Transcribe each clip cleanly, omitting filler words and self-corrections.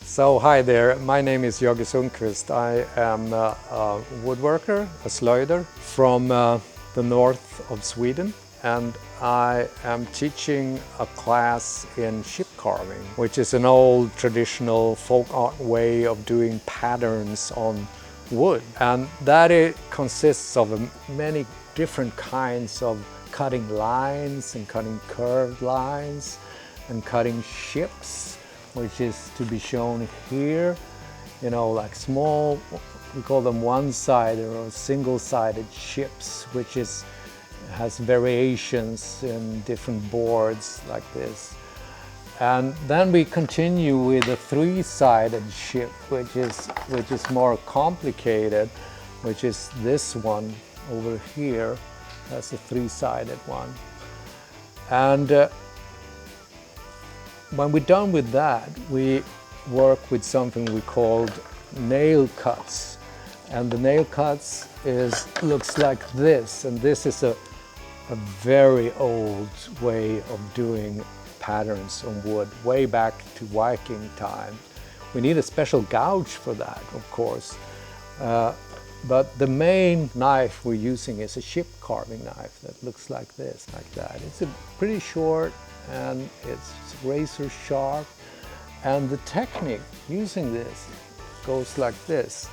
So hi there, my name is Sundqvist. I am a woodworker, a slöjder from the north of Sweden, and I am teaching a class in ship carving, which is an old traditional folk art way of doing patterns on wood. And that it consists of many different kinds of cutting lines and cutting curved lines and cutting ships, which is to be shown here, you know, like small, we call them one-sided or single-sided ships, which has variations in different boards like this. And then we continue with a three-sided ship, which is more complicated, which is this one over here. That's a three-sided one. And when we're done with that, we work with something we called nail cuts. And the nail cuts looks like this, and this is a very old way of doing patterns on wood, way back to Viking time. We need a special gouge for that, of course. But the main knife we're using is a ship carving knife that looks like this, like that. It's pretty short and it's razor sharp, and the technique using this goes like this.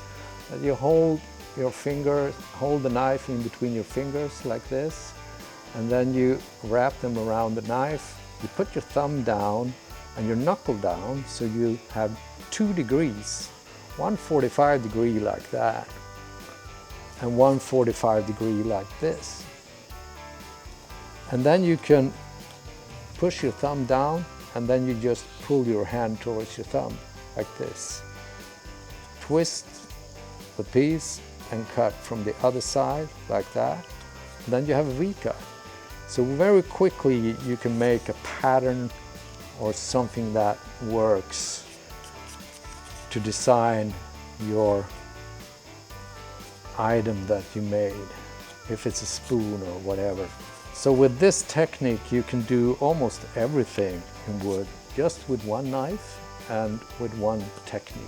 You hold your finger, hold the knife in between your fingers like this, and then you wrap them around the knife. You put your thumb down and your knuckle down, so you have 2 degrees, 145 degree like that, and 145 degree like this. And then you can push your thumb down, and then you just pull your hand towards your thumb like this. Twist the piece and cut from the other side like that. And then you have a V-cut. So very quickly you can make a pattern or something that works to design your item that you made, if it's a spoon or whatever. So with this technique you can do almost everything in wood, just with one knife and with one technique.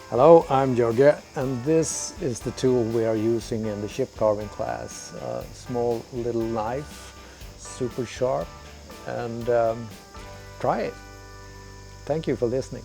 Hello, I'm Jorge, and this is the tool we are using in the ship carving class. A small little knife, super sharp, and try it. Thank you for listening.